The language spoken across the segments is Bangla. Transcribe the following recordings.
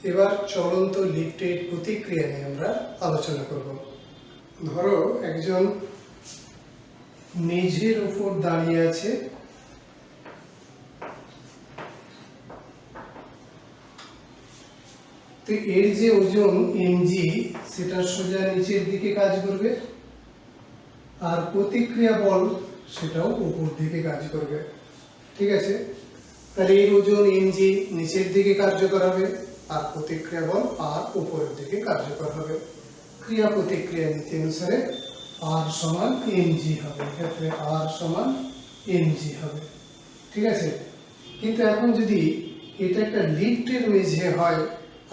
এবার চলন্ত লিফটের প্রতিক্রিয়া নিয়ে আমরা আলোচনা করব। ধরো একজন মেঝের উপর দাঁড়িয়ে আছে, তো এর যে ওজন mg সেটা সোজা নিচের দিকে কাজ করবে, আর প্রতিক্রিয়া বল সেটাও উপর দিকে কাজ করবে। ঠিক আছে, তাহলে এর ওজন mg নিচের দিকে কার্যকর হবে, আর প্রতিক্রিয়া বল আর উপরের দিকে কার্যকর হবে। ক্রিয়া প্রতিক্রিয়া নীতি অনুসারে r সমান mg হবে, এক্ষেত্রে r সমান mg হবে। ঠিক আছে, কিন্তু এখন যদি এটা একটা লিফটের মেঝে হয়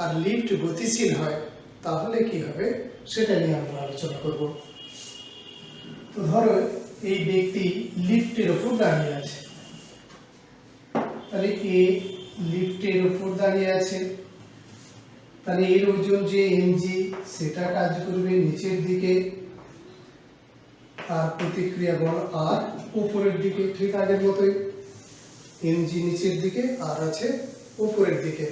আর লিফট গতিশীল হয় তাহলে কি হবে সেটা নিয়ে আমরা আলোচনা করব। তো ধরো এই ব্যক্তি লিফটের উপর দাঁড়িয়ে আছে, তাহলে এ লিফটের উপর দাঁড়িয়ে আছে, তাহলে এর ওজন যে mg সেটা কাজ করবে নিচের দিকে, আর প্রতিক্রিয়া বল আর উপরের দিকে। ঠিক আগের মতোই mg নিচের দিকে আর আছে উপরের দিকে।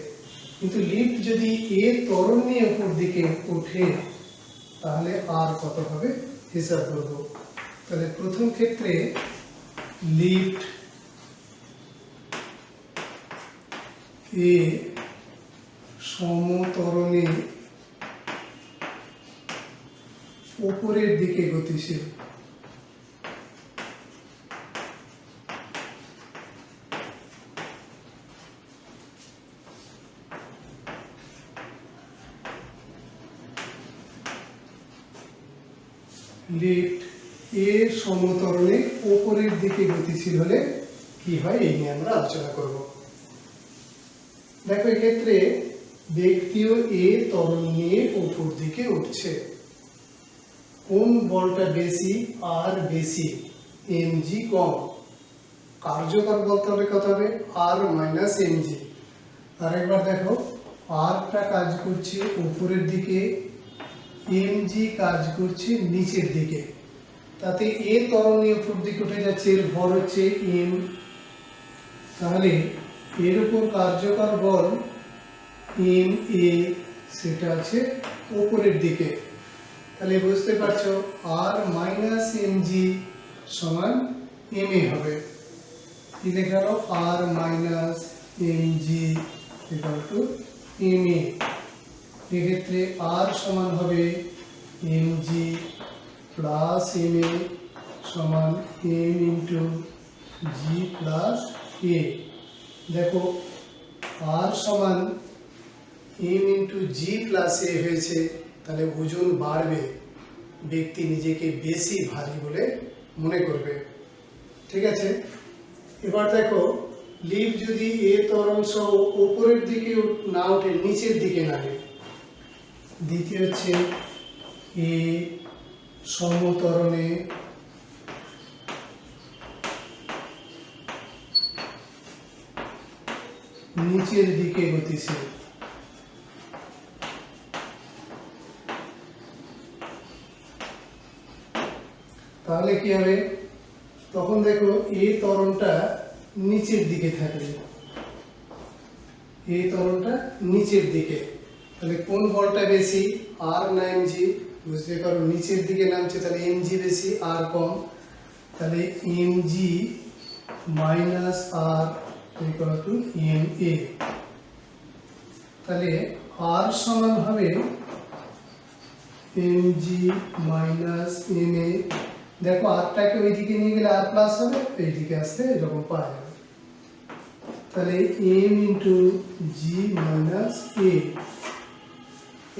কিন্তু লিফট যদি এ ত্বরণ নিয়ে উপর দিকে ওঠে তাহলে আর কত হবে হিসাব করব। তাহলে প্রথম ক্ষেত্রে লিফট এ সমত্বরণে উপরের দিকে গতিশীল, লিফট এ সমত্বরণে উপরের দিকে গতিশীল হলে কি হয় এই নিয়ে আমরা আলোচনা করব। দেখো এক্ষেত্রে ব্যক্তিও এ ত্বরণ নিয়ে উপর দিকে উঠছে, কোন বলটা বেশি আর বেশি, mg কম, কার্যকর বল তাহলে কত হবে r মাইনাস mg। আরেকবার দেখো rটা কাজ করছে উপরের দিকে, mg কাজ করছে নিচের দিকে, তাতে এ ত্বরণ নিয়ে উপর দিকে উঠে যাচ্ছে, এর ভর হচ্ছে m, তাহলে এর উপর কার্যকর বল ma সেটা আছে উপরের দিকে। তাহলে বুঝতে পারছো r মাইনাস mg সমান ma হবে। কি লেখা হলো r minus mg equal to ma। এক্ষেত্রে r সমান হবে mg প্লাস ma সমান m into g plus a। দেখো r সমান m into g plus a হয়েছে, তাহলে ওজন বাড়বে, ব্যক্তি নিজেকে বেশি ভারী বলে মনে করবে। ঠিক আছে, এবার দেখো লিফট যদি এ ত্বরণ সহ উপরের দিকে না ওঠে নিচের দিকে নামে, দ্বিতীয় হচ্ছে এ সমত্বরণে নিচের দিকে গতিশীল, তাহলে কি হবে, তখন দেখো এই ত্বরণটা নিচের দিকে থাকবে, এই ত্বরণটা নিচের দিকে, তাহলে কোন বলটা বেশি r না mg, বুঝতে পারো নিচের দিকে নামছে তাহলে mg বেশি r কম, তাহলে mg minus r equal to ma। তাহলে r সমান হবে mg মাইনাস ma। দেখো rটাকে ওইদিকে নিয়ে গেলে r প্লাস হবে, এইদিকে আসলে এরকম পাওয়া যাবে, তাহলে m into g minus a।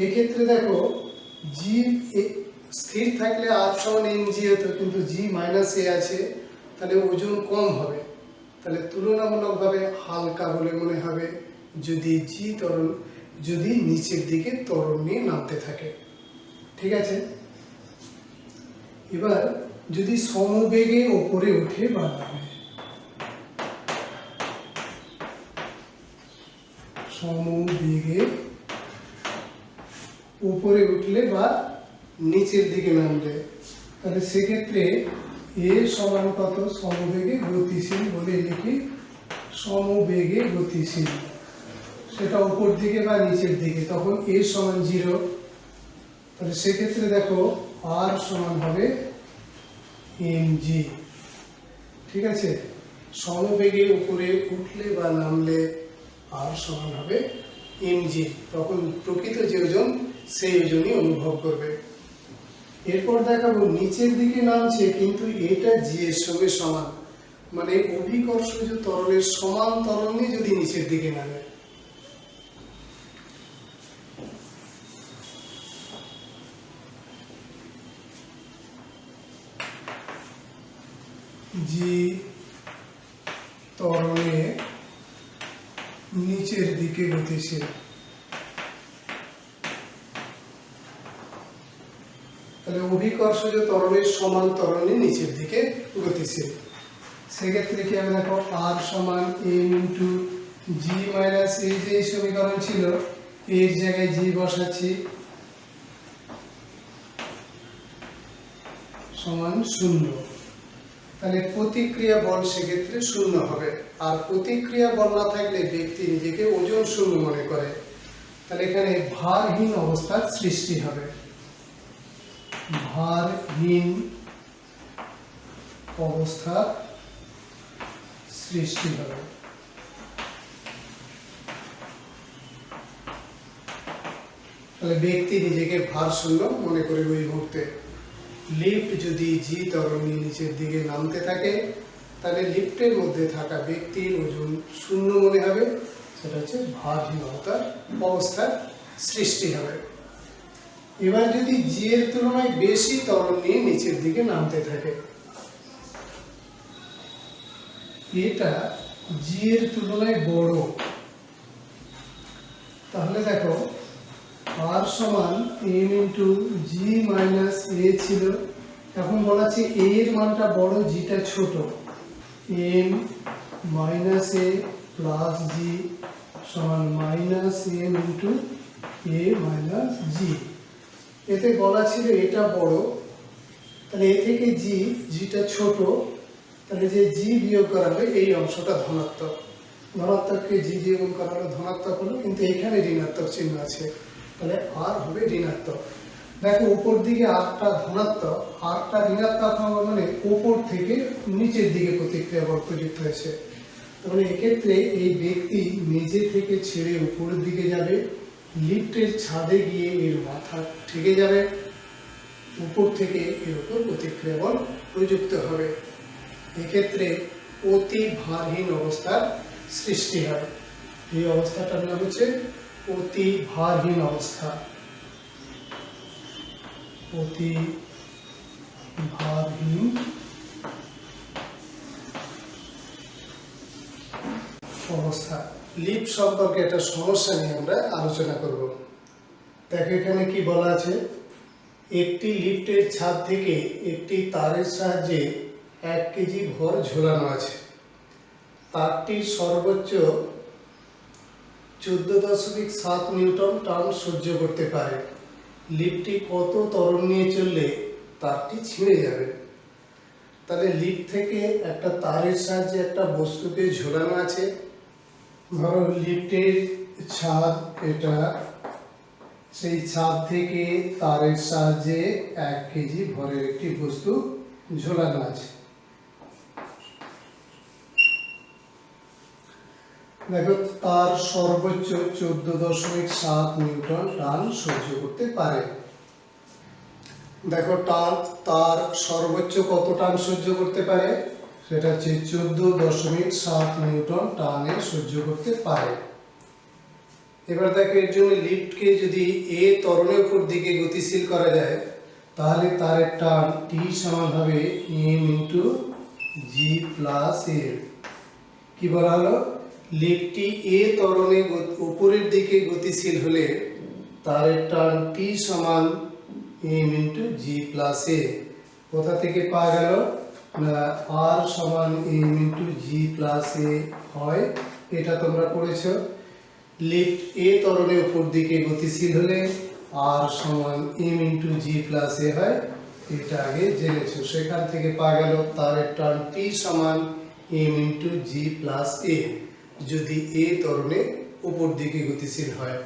এক্ষেত্রে দেখো g স্থির থাকলে r সমান mg হতো, কিন্তু g মাইনাস a আছে, তাহলে ওজন কম হবে, তাহলে তুলনামূলকভাবে হালকা বলে মনে হবে যদি g ত্বরণ যদি নিচের দিকে ত্বরণ নিয়ে নামতে থাকে। ঠিক আছে, এবার যদি সমবেগে ওপরে উঠে বা নামে, সমবেগে উপরে উঠলে বা নিচের দিকে নামলে, তাহলে সেক্ষেত্রে এ সমান কত, সমবেগে গতিশীল বলে লিখি, সমবেগে গতিশীল সেটা উপর দিকে বা নিচের দিকে, তখন a সমান 0। তাহলে সেক্ষেত্রে দেখো r সমান হবে mg। ঠিক আছে, সমবেগে উপরে উঠলে বা নামলে r সমান হবে mg, তখন প্রকৃত যে ওজন সেই ওজনই অনুভব করবে। এরপর দেখাবো নিচের দিকে নামছে কিন্তু এটা g এর সঙ্গে সমান, মানে অভিকর্ষজ ত্বরণের সমান ত্বরণে যদি নিচের দিকে নামে। g ত্বরণে নিচের দিকে গতিশীল, তাহলে অভিকর্ষজ ত্বরণের সমান ত্বরণে নিচের দিকে গতিশীল। সেক্ষেত্রে কি আমরা দেখো r সমান m into G minus a, যে সমীকরণ ছিল এর জায়গায় g বসাচ্ছি, সমান 0। তাহলে প্রতিক্রিয়া বল সেক্ষেত্রে 0 হবে, আর প্রতিক্রিয়া বল না থাকলে ব্যক্তি নিজেকে ওজন শূন্য মনে করে, তাহলে এখানে ভারহীন অবস্থার সৃষ্টি হবে, ভারহীন অবস্থার সৃষ্টি হবে। তাহলে ব্যক্তি নিজেকে ভারশূন্য মনে করে ওই মুহূর্তে। লিফট যদি জি ত্বরণ নিয়ে নিচের দিকে নামতে থাকে তাহলে লিফটের মধ্যে থাকা ব্যক্তির ওজন শূন্য মনে হবে, সেটা হচ্ছে ভারহীনতার অবস্থার সৃষ্টি হবে। এবার যদি জি এর তুলনায় বেশি ত্বরণ নিয়ে নিচের দিকে নামতে থাকে, এটা জি এর তুলনায় বড়, তাহলে দেখো r সমান m into G minus a ছিল, এখন বলা আছে a এর মানটা বড়, জিটা ছোট, m minus a plus G সমান minus m into a minus G. এতে বলা ছিল এটা বড়, তাহলে এ থেকে জিটা ছোট, তাহলে যে জি বিয়োগ করা হবে এই অংশটা ধনাত্মক, ধনাত্মককে জি দিয়ে গুণ করা হলে ধনাত্মক হলো, কিন্তু এখানে ঋণাত্মক চিহ্ন আছে, তাহলে আর হবে ঋণাত্মক। দেখো উপর দিকে আরটা ধনাত্মক, আরটা ঋণাত্মক হওয়া মানে উপর থেকে নিচের দিকে প্রতিক্রিয়া বল প্রযুক্ত হয়েছে, তাহলে এক্ষেত্রে এই ব্যক্তি মেঝে থেকে ছেড়ে উপরের দিকে যাবে, লিফটের ছাদে গিয়ে এর মাথা ঠেকে যাবে, উপর থেকে এর উপর প্রতিক্রিয়া বল প্রযুক্ত হবে। এক্ষেত্রে অতি ভারহীন অবস্থার সৃষ্টি হয়, এই অবস্থাটার নাম হচ্ছে অতি ভারহীন অবস্থা। অতি ভারহীন অবস্থা। লিফট সম্পর্কে একটা সমস্যা নিয়ে আমরা আলোচনা করব। দেখো এখানে কি বলা আছে, একটি লিফটের ছাদ থেকে একটি তারের সাহায্যে 1 কেজি ভর ঝোলানো আছে, তারটির সর্বোচ্চ 14.7 নিউটন টান সহ্য করতে পারে। লিফটটি কত ত্বরণ নিয়ে চললে তারটি ছিঁড়ে যাবে? তাহলে লিফট থেকে একটা তারের সাহায্যে একটা বস্তুকে ঝোলানো আছে, ধরো লিফটের ছাদ এটা, সেই ছাদ থেকে তারের সাহায্যে 1 কেজি ভরের একটি বস্তু ঝোলানো আছে। দেখো তার সর্বোচ্চ 14.7 নিউটন টান সহ্য করতে পারে। দেখো তার সর্বোচ্চ কত টান সহ্য করতে পারে, সেটা হচ্ছে 14.7 নিউটন টানে সহ্য করতে পারে। এবার দেখো এর জন্য লিফটকে যদি এ ত্বরণের উপর দিকে গতিশীল করা যায়, তাহলে তারের টান টি সমান হবে m ইন্টু জি প্লাস এ। কি বলা হলো, লিফটটি এ ত্বরণে উপরের দিকে গতিশীল হলে তারের টান টি সমান m ইন্টু জি প্লাস এ। কোথা থেকে পাওয়া গেল না, r সমান m ইন্টু জি প্লাস এ হয়, এটা তোমরা পড়েছো। লিফট এ ত্বরণের উপর দিকে গতিশীল হলে r সমান m ইন্টু জি প্লাস এ হয়, এটা আগে জেনেছো। সেখান থেকে পাওয়া গেল তারের টান টি সমান m ইন্টু জি প্লাস এ, যদি এ ত্বরণে উপর দিকে গতিশীল হয়।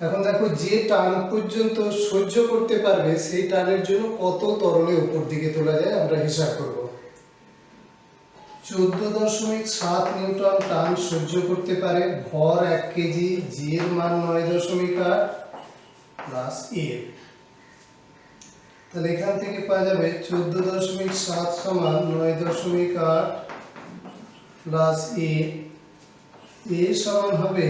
এখন দেখো যে টান পর্যন্ত সহ্য করতে পারবে সেই টানের জন্য কত ত্বরণে উপর দিকে তোলা যায় আমরা হিসাব করব। 14.7 নিউটন টান সহ্য করতে পারে, ভর 1 কেজি, জি এর মান 9.8 প্লাস এ। তাহলে এখান থেকে পাওয়া যাবে 14.7 সমান 9.8 প্লাস এ। এ সমান হবে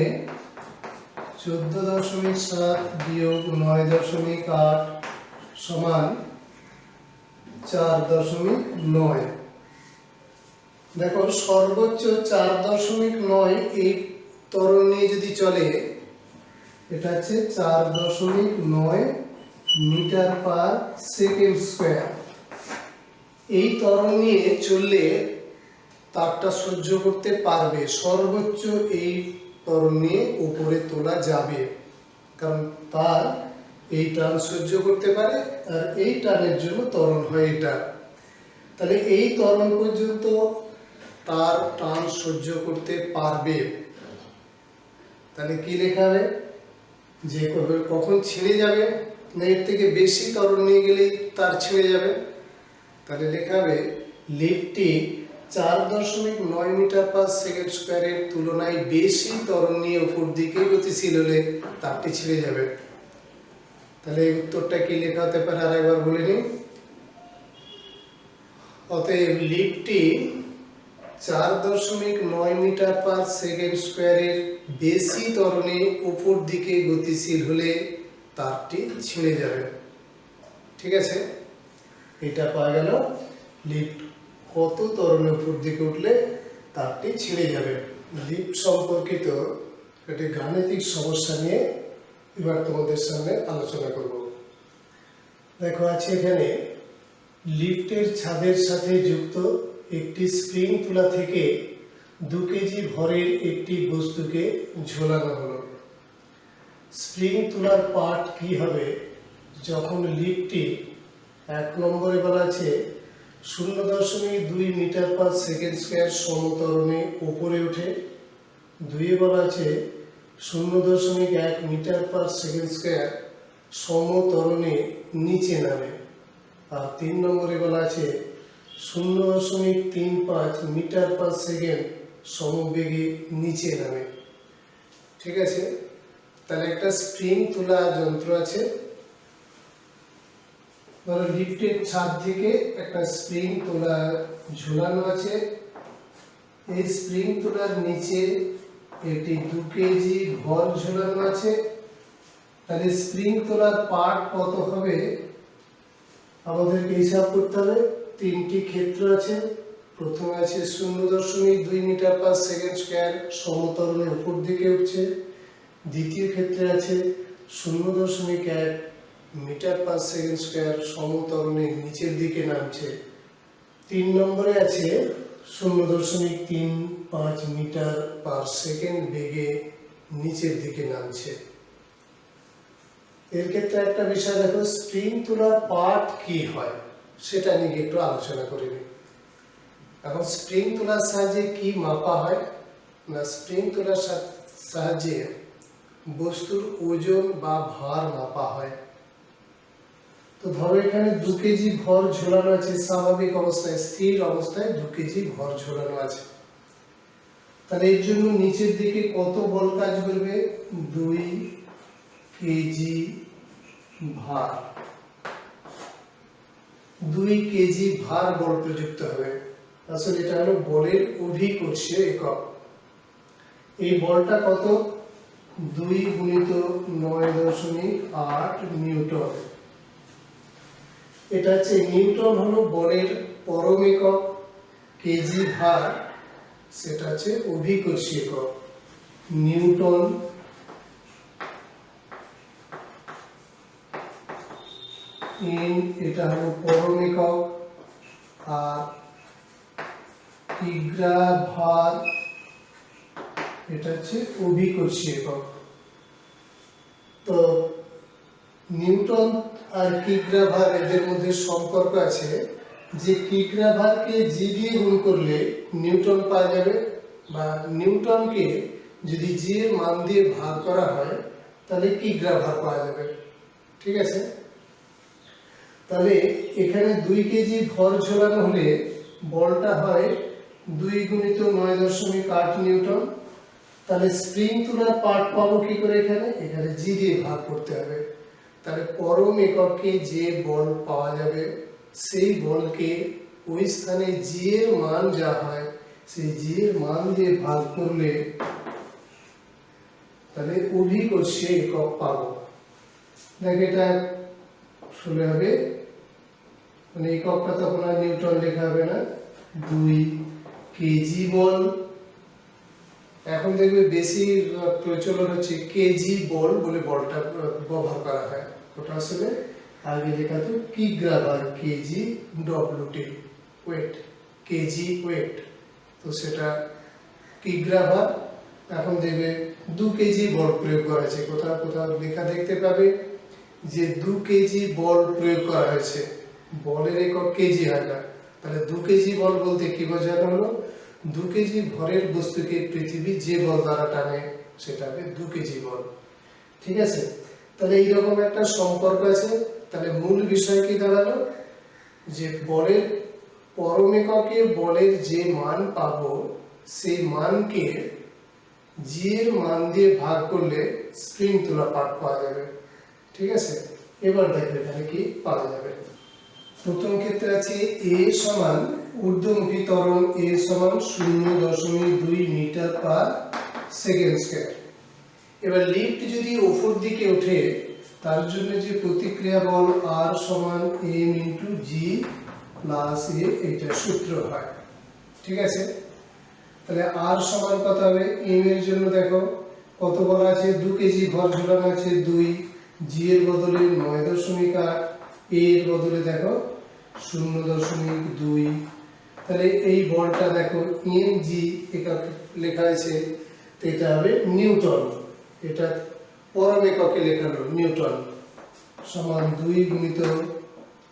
14.7 বিয়োগ 9.8 সমান 4.9। দেখো সর্বোচ্চ 4.9 এই ত্বরণ নিয়ে যদি চলে, এটা হচ্ছে 4.9 মিটার পার সেকেন্ড স্কয়ার। এই ত্বরণ নিয়ে চললে তারটা সহ্য করতে পারবে, সর্বোচ্চ এই ত্বরণ নিয়ে উপরে তোলা যাবে, কারণ তার এই টান সহ্য করতে পারে আর এই টানের জন্য ত্বরণ হয় এটা। তাহলে এই ত্বরণ পর্যন্ত তার টান সহ্য করতে পারবে। তাহলে কি লেখা হবে, যে কখন ছিঁড়ে যাবে না এর থেকে বেশি ত্বরণ নিয়ে গেলেই তার ছিঁড়ে যাবে। তাহলে লেখা হবে লিফটটি 4.9 মিটার পার সেকেন্ড স্কয়ারের তুলনায় বেশি ত্বরণ নিয়ে উপর দিকে গতিশীল হলে তারটি ছিঁড়ে যাবে। তাহলে এই উত্তরটা কি লেখা হতে পারে আরেকবার বলে নিই। অতএব লিফটটি 4.9 মিটার পার সেকেন্ড স্কয়ারের বেশি ত্বরণে উপর দিকে গতিশীল হলে তারটি ছিঁড়ে যাবে। ঠিক আছে, এটা পাওয়া গেল লিফট কত ত্বরণে উপর দিকে উঠলে তারটি ছিঁড়ে যাবে। লিফট সম্পর্কিত একটি গাণিতিক সমস্যা নিয়ে এবার তোমাদের সামনে আলোচনা করব। দেখো আছে এখানে লিফটের ছাদের সাথে যুক্ত একটি স্প্রিং তুলা থেকে 2 কেজি ভরের একটি বস্তুকে ঝোলানো হলো। স্প্রিং তুলার পার্ট কি হবে যখন লিফটটি 1 নম্বরে বলা আছে 0.2 মিটার পার সেকেন্ড স্কয়ার সমত্বরণে উপরে ওঠে, 2 বলা আছে 0.1 মিটার পার সেকেন্ড স্কয়ার সমত্বরণে নিচে নামে, আর 3 নম্বরে বলা আছে 0.35 মিটার পার সেকেন্ড সমবেগে নিচে নামে। ঠিক আছে, তাহলে একটা স্প্রিং তোলা যন্ত্র আছে, ধরো লিফটের ছাদ থেকে একটা স্প্রিং তোলা ঝুলানো আছে। এই স্প্রিং তোলার নিচে একটি 2 কেজি ভর ঝুলানো আছে। তাহলে স্প্রিং তোলার পার্ট কত হবে আমাদেরকে হিসাব করতে হবে। 3টি ক্ষেত্র আছে। প্রথমে আছে 0.2 মিটার পার সেকেন্ড স্কয়ার সমত্বরণে উপর দিকে উঠছে, দ্বিতীয় ক্ষেত্রে আছে 0.1 মিটার পার সেকেন্ড স্কয়ার সমত্বরণে নিচের দিকে নামছে, 3 নম্বরে আছে 0.35 মিটার পার সেকেন্ড বেগে নিচের দিকে নামছে। এর ক্ষেত্রে একটা বিষয় দেখো, স্প্রিং তোলার পার্ট কি হয় সেটা নিয়ে একটু আলোচনা করে নিই। এখন স্প্রিং তোলার সাহায্যে কি মাপা হয় না, স্প্রিং তোলার সাহায্যে বস্তুর ওজন বা ভার মাপা হয়। তো ধরো এখানে 2 কেজি ভর ঝোলানো আছে, স্বাভাবিক অবস্থায় স্থির অবস্থায় 2 কেজি ভর ঝোলানো আছে। তাহলে এর জন্য নিচের দিকে কত বল কাজ করবে, 2 কেজি ভার, 2 কেজি ভার বল প্রযুক্ত হবে। আসলে এটা হলো বলের অভিকর্ষীয় একক। এই বলটা কত, 2 গুণিত 9.8 নিউটন। এটা হচ্ছে নিউটন হলো বলের পরম একক, কেজি ভার সেটা হচ্ছে অভিকর্ষী একক। নিউটন এটা হলো পরম একক, আর কিগ্রা ভার এটা হচ্ছে অভিকর্ষী একক। তো নিউটন আর কিগ্রা ভার এদের মধ্যে সম্পর্ক আছে যে কিগ্রা ভারকে জি দিয়ে গুণ করলে নিউটন পাওয়া যাবে, বা নিউটনকে যদি জি এর মান দিয়ে ভাগ করা হয় তাহলে কিগ্রা ভার পাওয়া যাবে। ঠিক আছে, তাহলে এখানে 2 কেজি ভর ঝোলানো হলে বলটা হয় 2 গুণিত 9.8 নিউটন। তাহলে স্প্রিং তোলার পার্ট পাবো কি করে? এখানে জি দিয়ে ভাগ করতে হবে। তাহলে পরম এককে যে বল পাওয়া যাবে সেই বলকে ওই স্থানে জি এর মান যা হয় সেই জি এর মান দিয়ে ভাগ করলে তাহলে অভিকর্ষে একক পাবো। দেখ এটা শুনে হবে, মানে এককটা তখন আর নিউটন লেখা হবে না, 2 কেজি বল। এখন দেখবে বেশি প্রচলন হচ্ছে কেজি বল বলে বলটা ব্যবহার করা হয়। ওটা আসলে আগে লেখা তো কিগ্রা ভার, KG WT weight, KG weight, তো সেটা কিগ্রা ভার। এখন দেখবে 2 কেজি বল প্রয়োগ করা হয়েছে, কোথাও কোথাও লেখা দেখতে পাবে যে 2 কেজি বল প্রয়োগ করা হয়েছে, বলের একক কেজি হয় না। তাহলে 2 কেজি বল বলতে কি বোঝানো হলো? 2 কেজি ভরের বস্তুকে পৃথিবী যে বল দ্বারা টানে সেটা হবে 2 কেজি বল। ঠিক আছে, তাহলে এইরকম একটা সম্পর্ক আছে। তাহলে মূল বিষয় কি দাঁড়ালো? যে বলের পরম এককে বলের যে মান পাবো সেই মানকে জি এর মান দিয়ে ভাগ করলে স্প্রিং তোলা পার্ট পাওয়া যাবে। ঠিক আছে, এবার দেখো এখানে কি পাওয়া যাবে। প্রথম ক্ষেত্রে আছে এ সমান ঊর্ধ্বমুখী ত্বরণ এ সমান 0.2 মিটার পার সেকেন্ড স্কয়ার। এবার লিফট যদি উপর দিকে ওঠে তার জন্য যে প্রতিক্রিয়া বল আর সমান এম ইন্টু জি প্লাস এ, এটা সূত্র হয়। ঠিক আছে, তাহলে আর সমান কত হবে? এম এর জন্য দেখো কত বল আছে, 2 কেজি ভর ঝুলানো আছে 2, জি এর বদলে 9.8, এ এর বদলে দেখো 0.2। তাহলে এই বলটা দেখো এম জি একক লেখা আছে, তো এটা হবে নিউটন। এটা পরম এককে লেখানো নিউটন, সমান 2 গুণিত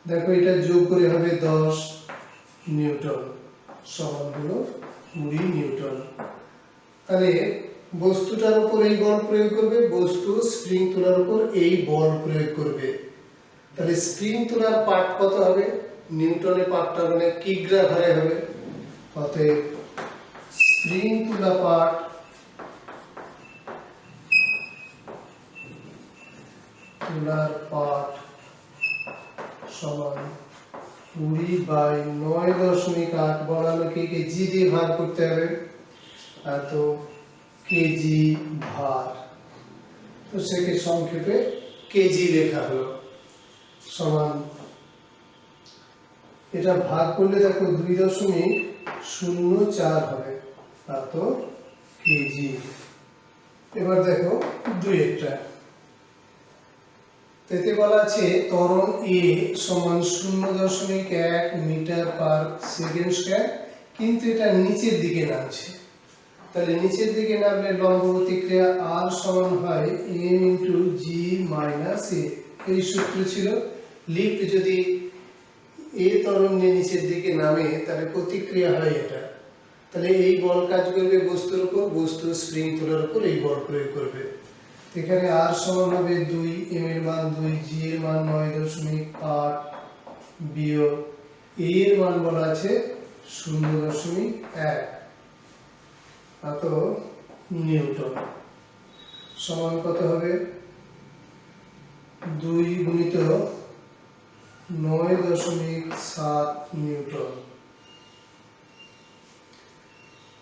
দেখো এটা যোগ করে হবে 10 নিউটন, সমান হলো 20 নিউটন। তাহলে বস্তুটার উপর এই বল প্রয়োগ করবে, বস্তু স্প্রিং তোলার উপর এই বল প্রয়োগ করবে। তাহলে স্প্রিং তোলার পার্ট কত হবে? নিউটনের পার্টটা মানে কিগ্রা ভারে হবে। অতএব স্প্রিং তোলা পার্ট সমান 20/9.8 বলানোকে জি দিয়ে ভাগ করতে হবে, এত কেজি ভার, তো সেকে সংক্ষেপে কেজি লেখা হলো, সমান এটা ভাগ করলে দেখো 2.04 হবে, এত কেজি। এবার দেখো 2 এতে বলা আছে ত্বরণ এ সমান 0.1 মিটার পার সেকেন্ড স্কয়ার, কিন্তু এটা নিচের দিকে নামছে। তাহলে নিচের দিকে নামলে লম্ব প্রতিক্রিয়া আর সমান হয় এম ইন্টু জি মাইনাস এ। এই সূত্র ছিল, লিফট যদি এ ত্বরণ নিয়ে নিচের দিকে নামে তাহলে প্রতিক্রিয়া হয় এটা। তাহলে এই বল কাজ করবে বস্তুর উপর, বস্তু স্প্রিং তোলার উপর এই বল প্রয়োগ করবে। এখানে আর সমান হবে 2, এম এর মান 2, জি এর মান 9.8 বিয়োগ এ এর মান বলা আছে 0.1, এত নিউটন, সমান কত হবে? 2 গুণিত 9.7 নিউটন।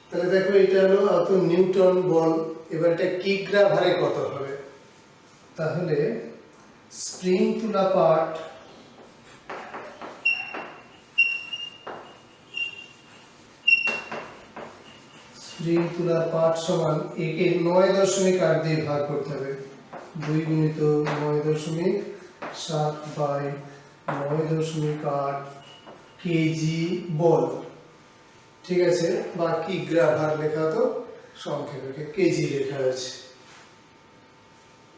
তাহলে দেখো এটা হলো এত নিউটন বল। এবার এটা কিগ্রা ভারে কত হবে? তাহলে স্প্রিং তোলা পার্ট সমান একে 9.8 দিয়ে ভাগ করতে হবে, 2 গুণিত 9.7/9.8 কেজি বল। ঠিক আছে, বা কিগ্রা ভার লেখা তো সংক্ষেপে কেজি লেখা আছে।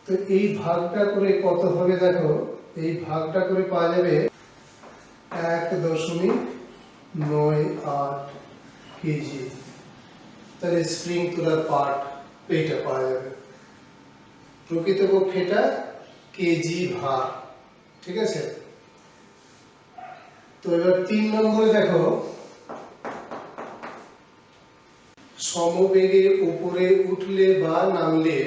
তো এই ভাগটা করে কত হবে দেখো, এই ভাগটা করে পাওয়া যাবে 1.98 কেজি। তাহলে স্প্রিং তোলার পার্ট এইটা পাওয়া যাবে। প্রকৃতপক্ষে এটা কেজি ভার, ঠিক আছে। তো এবার 3 নম্বরে দেখো, সমবেগে উপরে উঠলে বা নামলে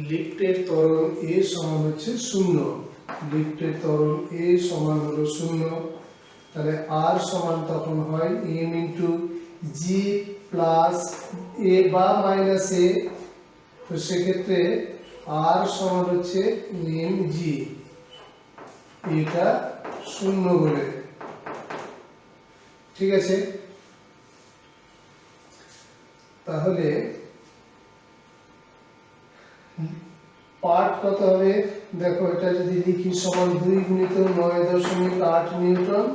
লিফটের ত্বরণ এ সমান হচ্ছে 0। লিফটের ত্বরণ এ সমান হলো 0। তাহলে আর সমান তখন হয় m ইন্টু জি প্লাস এ বা মাইনাস এ। তো সেক্ষেত্রে আর সমান হচ্ছে এম জি, এটা 0 বলে, ঠিক আছে। তাহলে পার্ট কত হবে দেখো, এটা যদি লিখি সমান 2 গুণিত 9.8 নিউটন,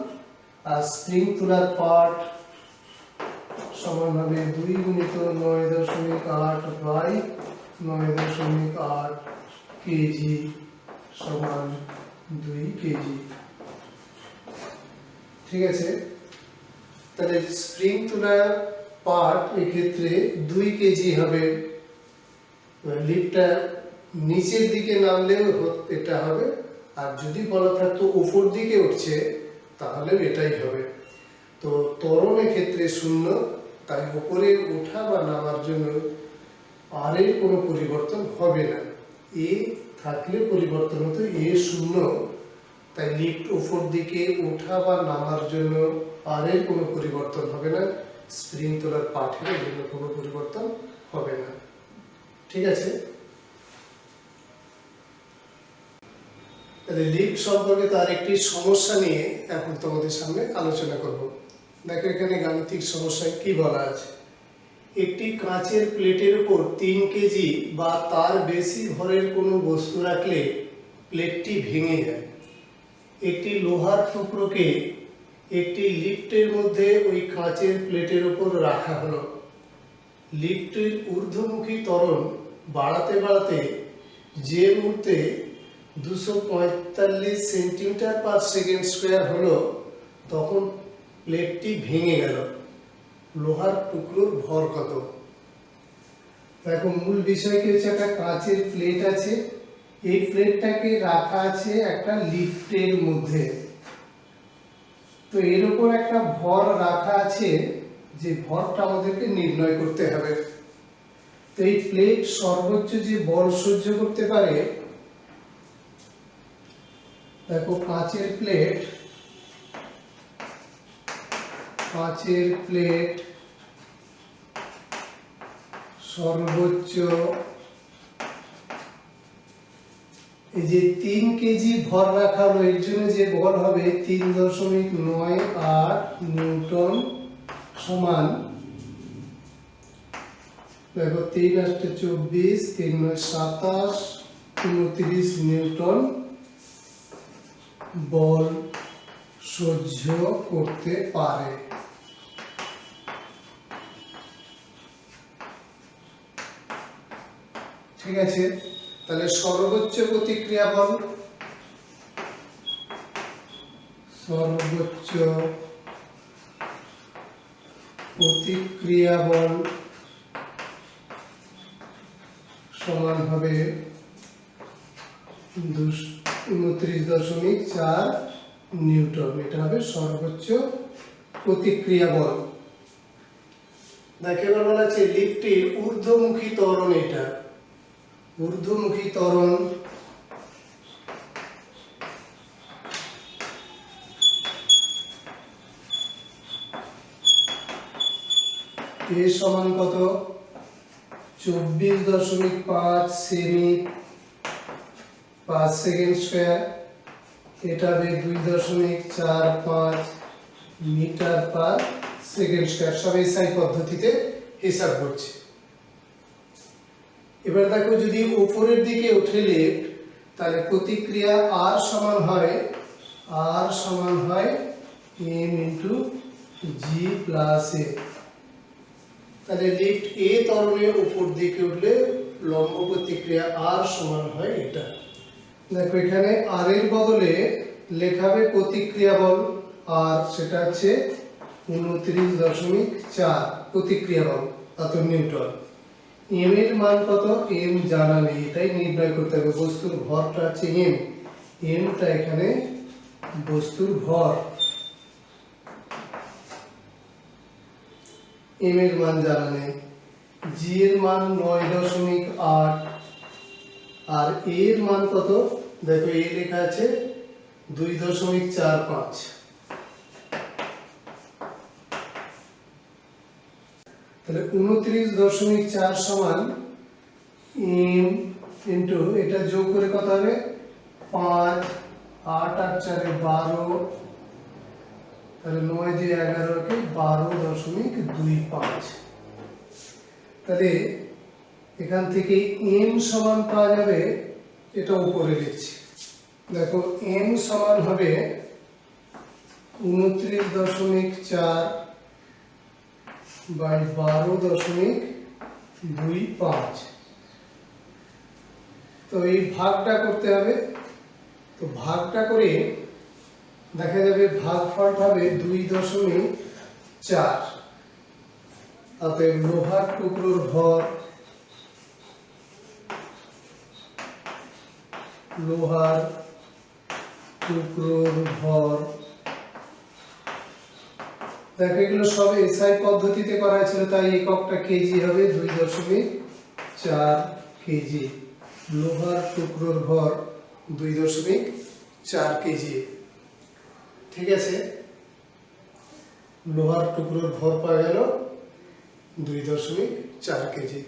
আর স্প্রিং তোলার পার্ট সমান হবে 2 গুণিত 9.8 বাই 9.8 কেজি সমান 2 কেজি, ঠিক আছে। তাহলে স্প্রিং তোলার পার্ট এক্ষেত্রে 2 কেজি হবে। লিফটটা নিচের দিকে নামলেও এটা হবে, আর যদি বলা থাকতো উপর দিকে উঠছে তাহলে এটাই হবে। তো ত্বরণের ক্ষেত্রে 0, তাই উপরে ওঠা বা নামার জন্য আর এর কোনো পরিবর্তন হবে না। এ থাকলে পরিবর্তন হতো, এ 0, তাই লিফট উপর দিকে ওঠা বা নামার জন্য আর এর কোনো পরিবর্তন হবে না। স্প্রিং তোলার পাঠের জন্য কোনো পরিবর্তন হবে না, ঠিক আছে। তাহলে লিফট সম্পর্কে তার একটি সমস্যা নিয়ে এখন তোমাদের সামনে আলোচনা করব। দেখো এখানে গাণিতিক সমস্যায় কি বলা আছে। একটি কাঁচের প্লেটের উপর 3 কেজি বা তার বেশি ভরের কোনো বস্তু রাখলে প্লেটটি ভেঙে যায়। একটি লোহার টুকরোকে একটি লিফটের মধ্যে ওই কাঁচের প্লেটের উপর রাখা হলো। লিফটের ঊর্ধ্বমুখী ত্বরণ বাড়াতে বাড়াতে যে মুহূর্তে 245 সেন্টিমিটার পার সেকেন্ড স্কোয়ার হলো, তখন প্লেটটি ভেঙে গেল। লোহার টুকরোর ভর কত? দেখো মূল বিষয় কি হচ্ছে, একটা কাঁচের প্লেট আছে, এই প্লেটটাকে রাখা আছে একটা লিফটের মধ্যে। তো এর উপর একটা ভর রাখা আছে, যে ভরটা আমাদেরকে নির্ণয় করতে হবে। তো এই প্লেট সর্বোচ্চ যে বল সহ্য করতে পারে, দেখো কাঁচের প্লেট সর্বোচ্চ এই যে 3 কেজি ভর রাখা হলো, এর জন্য যে বল হবে 3.98 নিউটন সমান, দেখো 3 × 24, 3 × 27, 29 নিউটন বল সহ্য করতে পারে। ঠিক আছে, তাহলে সর্বোচ্চ প্রতিক্রিয়া বল সমান হবে 29.4 নিউটন। এটা হবে সর্বোচ্চ প্রতিক্রিয়া বল। দেখে বলা আছে লিফটের ঊর্ধ্বমুখী ত্বরণ, এটা ঊর্ধ্বমুখী ত্বরণ এ সমান কত? 24.5 সেমি পার সেকেন্ড স্কয়ার, এটা হবে 2.45 মিটার পার সেকেন্ড স্কয়ার। সব এসআই পদ্ধতিতে হিসাব করছে। এবার দেখো যদি উপরের দিকে উঠে লিফট, তাহলে প্রতিক্রিয়া আর সমান হয় m ইন্টু জি প্লাস এ। তাহলে লিফট এ ত্বরণের উপর দিকে উঠলে লম্ব প্রতিক্রিয়া আর সমান হয় এটা। দেখো এখানে আর এর বদলে লেখা হবে প্রতিক্রিয়া বল, আর সেটা হচ্ছে 29.4 প্রতিক্রিয়া বল অত নিউটন। এম এর মান কত, এম জানা নেই, এটাই নির্ণয় করতে হবে। বস্তুর ভরটা হচ্ছে এম, এমটা এখানে বস্তুর ভর, এম এর মান জানা নেই। জি এর মান 9.8, আর এ এর মান কত, দেখো এ লেখা আছে 2.45। তাহলে 29.4 সমান এম ইন্টু এটা যোগ করে কত হবে 5, 8 আর 4 12, তাহলে 9 দিয়ে 11 কে 12.25। তাহলে এখান থেকে এম সমান পাওয়া যাবে, এটা উপরে লিখছি, দেখো এম সমান হবে 29.4 বাই 12.25। তো এই ভাগটা করতে হবে, তো ভাগটা করে দেখা যাবে ভাগফলটা হবে 2.4। অতএব লোহার টুকরোর ভর, লোহার টুকরোর ভর, দেখো এগুলো সব এসআই পদ্ধতিতে করা হয়েছিল, তাই এককটা কেজি হবে 2.4 কেজি। লোহার টুকরোর ভর 2.4 কেজি। ঠিক আছে, লোহার টুকরোর ভর পাওয়া গেল 2.4 কেজি।